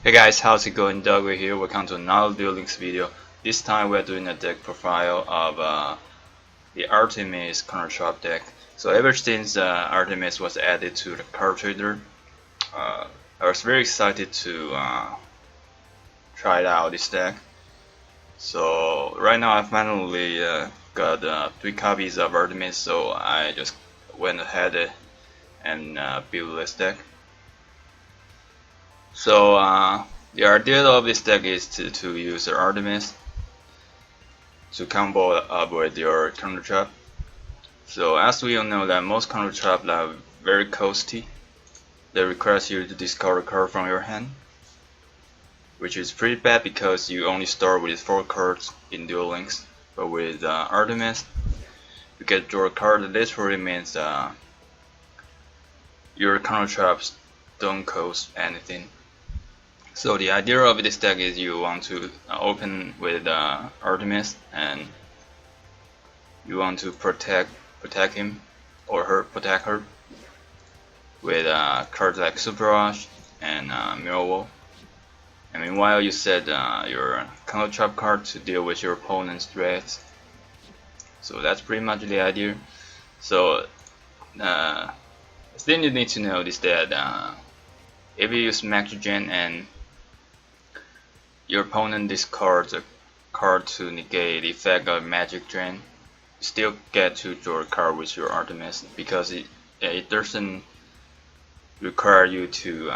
Hey guys, how's it going? Doug here. Welcome to another Duel Links video. This time we're doing a deck profile of the Artemis Counter Trap deck. So ever since Artemis was added to the card trader, I was very excited to try out this deck. So right now I finally got 3 copies of Artemis, so I just went ahead and built this deck. So the idea of this deck is to use the Artemis to combo up with your counter trap. So as we all know that most counter traps are very costly. They require you to discard a card from your hand, which is pretty bad because you only start with 4 cards in Duel Links. But with Artemis, you get to draw a card. That literally means your counter traps don't cost anything. So the idea of this deck is you want to open with Artemis, and you want to protect him or protect her with cards like Super Rush and Mirror Wall. And meanwhile, you set your counter trap card to deal with your opponent's threats. So that's pretty much the idea. So the thing you need to know is that if you use Magic Gen and your opponent discards a card to negate the effect of Magic Drain, you still get to draw a card with your Artemis because it doesn't require you to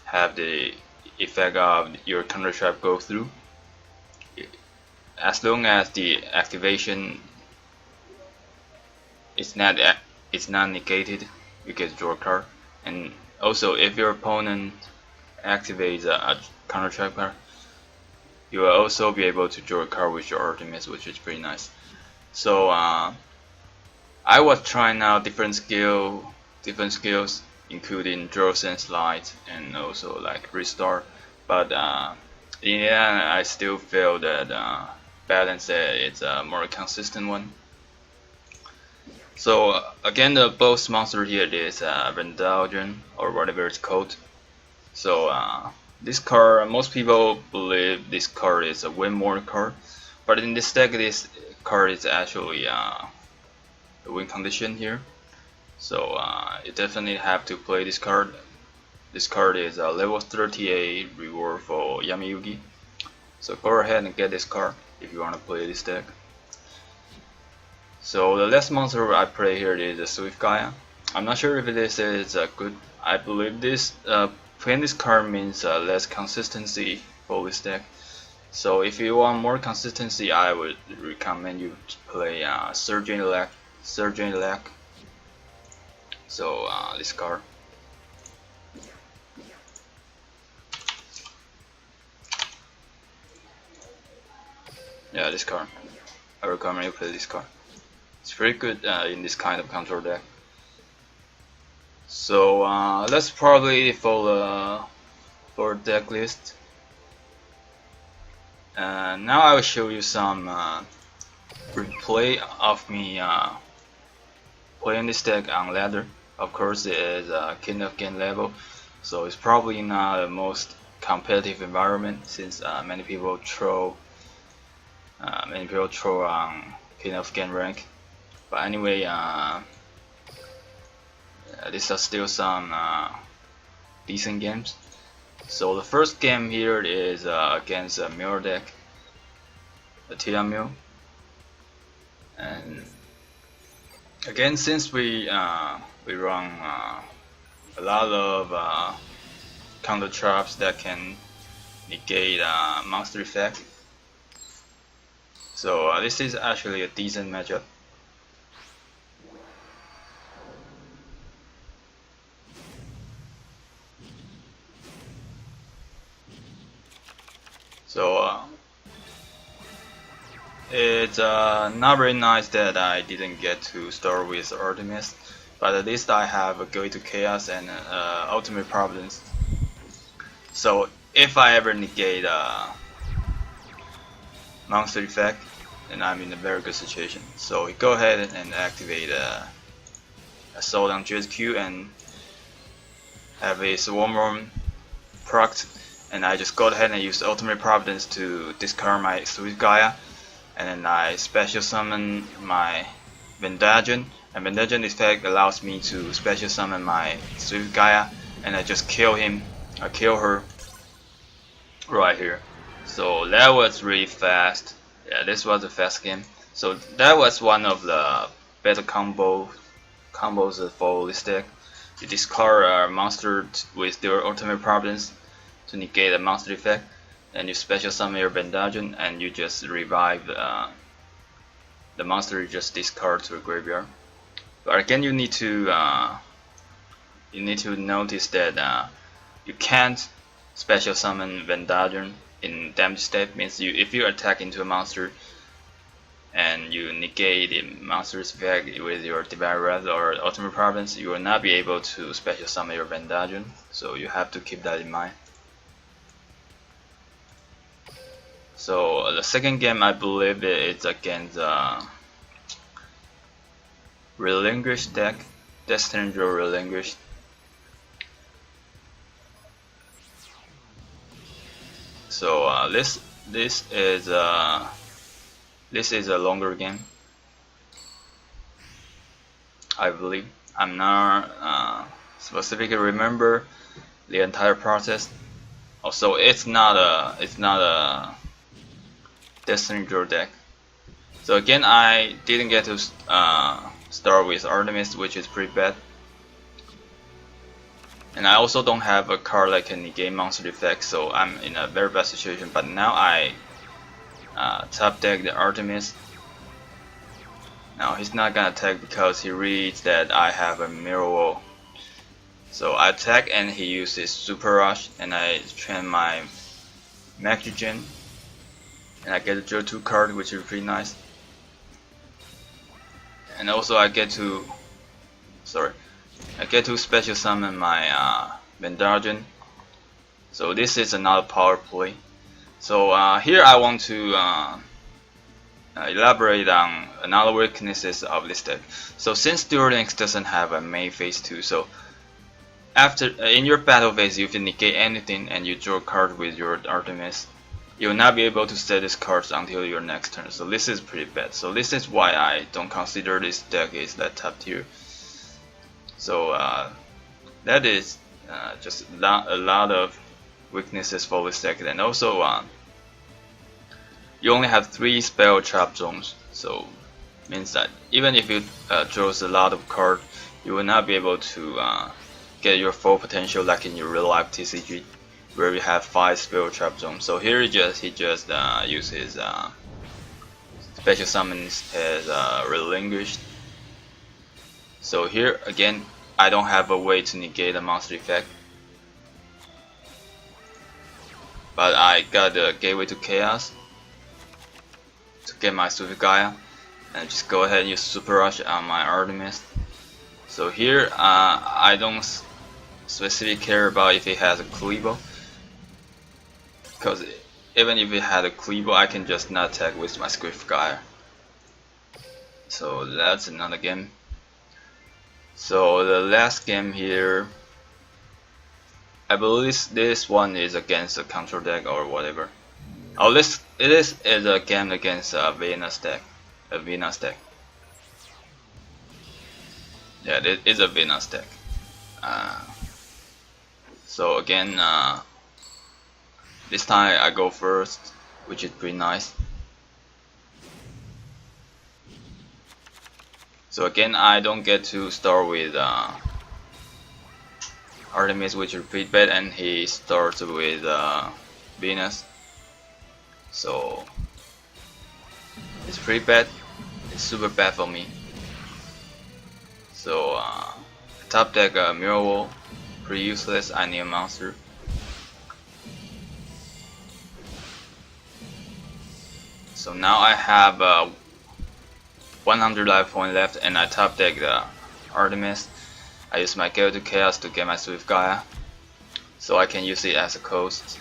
have the effect of your counter trap go through. As long as the activation is not negated, you get to draw a card. And also, if your opponent activates a counter trap card, you will also be able to draw a card with your Artemis, which is pretty nice. So I was trying out different skills, including draw sense light and also like restart. But in the end, I still feel that balance is a more consistent one. So again, the boss monster here is Vendalgen or whatever it's called. So this card, most people believe this card is a win more card, but in this deck, this card is actually a win condition here. So you definitely have to play this card. This card is a level 38 reward for Yami Yugi. So go ahead and get this card if you want to play this deck. So the last monster I play here is a Swift Gaia. I'm not sure if this is good. I believe this playing this card means less consistency for this deck. So if you want more consistency, I would recommend you to play Surgeon Elect. So this card. Yeah, this card. I recommend you play this card. It's very good in this kind of control deck. So that's probably for Decklist. Now I will show you some replay of me playing this deck on ladder. Of course, it is King of Game level, so it's probably not the most competitive environment since many people throw on King of Game rank. But anyway, these are still some decent games. So the first game here is against a mirror deck, the Tiamil. And again, since we run a lot of counter traps that can negate monster effect, so this is actually a decent matchup. So it's not very nice that I didn't get to start with Artemis, but at least I have a Gateway to Chaos and Ultimate Providence. So if I ever negate monster effect, then I'm in a very good situation. So we go ahead and activate Assault on GSQ and have a Swarm proc and I just go ahead and use Ultimate Providence to discard my Swift Gaia, and then I special summon my Vendagen, and Vendagen effect allows me to special summon my Swift Gaia, and I just kill him, I kill her right here. So that was really fast. Yeah, this was a fast game. So that was one of the better combos for this deck. You discard a monster with your Ultimate Providence to negate a monster effect, and you special summon your Vendagen, and you just revive the monster you just discard to a graveyard. But again, you need to notice that you can't special summon Vendagen in damage step. Means if you attack into a monster and you negate the monster's effect with your Divine Wrath or Ultimate Providence, you will not be able to special summon your Vendagen. So you have to keep that in mind. So the second game, I believe it's against Relinquished deck, Destiny Draw Relinquished. So this is a longer game, I believe. I'm not specifically remember the entire process. Also, it's not a Destiny Draw deck. So again, I didn't get to start with Artemis, which is pretty bad. And I also don't have a card that can negate monster effects, so I'm in a very bad situation. But now I top deck the Artemis. Now he's not gonna attack because he reads that I have a Mirror Wall. So I attack and he uses Super Rush, and I train my Maxigen, and I get a draw 2 card, which is pretty nice. And also I get to special summon my Vendagen. So this is another power play. So here I want to elaborate on another weaknesses of this deck. So since Duel Links doesn't have a main phase 2, so after in your battle phase, if you negate anything and you draw a card with your Artemis, you will not be able to set these cards until your next turn. So this is pretty bad. So this is why I don't consider this deck is that top tier. So that is just a lot of weaknesses for this deck. And also you only have 3 spell trap zones, so means that even if you draws a lot of cards, you will not be able to get your full potential like in your real life TCG, where you have 5 spell trap zones. So here he just uses special summons as Relinquished. So here again, I don't have a way to negate the monster effect, but I got the Gateway to Chaos to get my Swift Gaia, and just go ahead and use Super Rush on my Artemis. So here I don't specifically care about if it has a Cleavo, because even if it had a Cleavo, I can just not attack with my Swift Gaia. So that's another game. So the last game here, I believe this one is against a control deck or whatever. Oh, it is a game against a Venus deck. Yeah, it is a Venus deck. So again, this time I go first, which is pretty nice. So again, I don't get to start with Artemis, which is pretty bad, and he starts with Venus. So it's pretty bad. It's super bad for me. So top deck Mirror Wall, pretty useless. I need a monster. So now I have 100 life point left, and I top deck the Artemis. I use my Gateway to Chaos to get my Swift Gaia, so I can use it as a coast.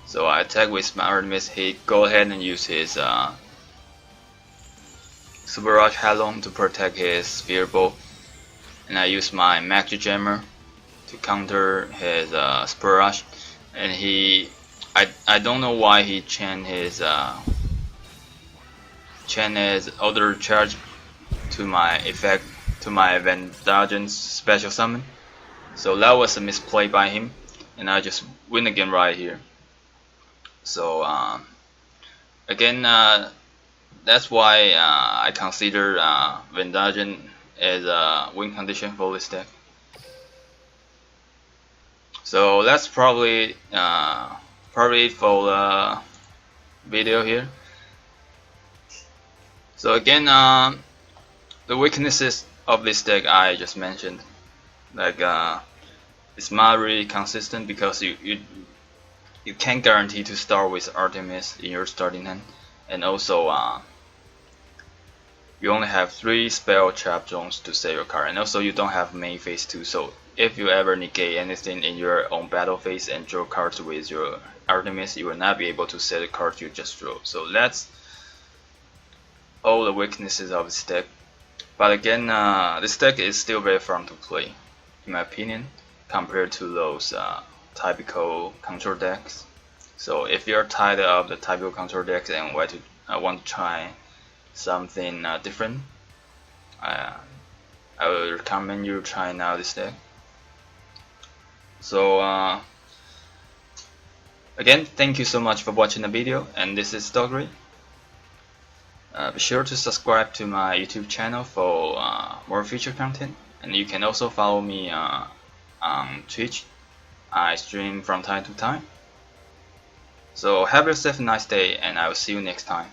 So I attack with my Artemis. He go ahead and use his Super Rush Halon to protect his Sphere Ball, and I use my Magic Jammer to counter his Spur Rush, and I don't know why he chained his other charge to my effect, to my Vendagen's special summon. So that was a misplay by him, and I just win again right here. So again, that's why I consider Vendagen as a win condition for this deck. So that's probably it for the video here. So again, the weaknesses of this deck I just mentioned, like it's not really consistent because you can't guarantee to start with Artemis in your starting hand, and also you only have 3 spell trap zones to save your card, and also you don't have main phase 2, so if you ever negate anything in your own battle phase and draw cards with your Artemis, you will not be able to set the cards you just drew. So that's all the weaknesses of this deck. But again, this deck is still very fun to play, in my opinion, compared to those typical control decks. So if you're tired of the typical control decks and want to try something different, I would recommend you trying out this deck. So again, thank you so much for watching the video, and this is Doggery. Be sure to subscribe to my YouTube channel for more future content, and you can also follow me on Twitch. I stream from time to time. So have yourself a nice day, and I will see you next time.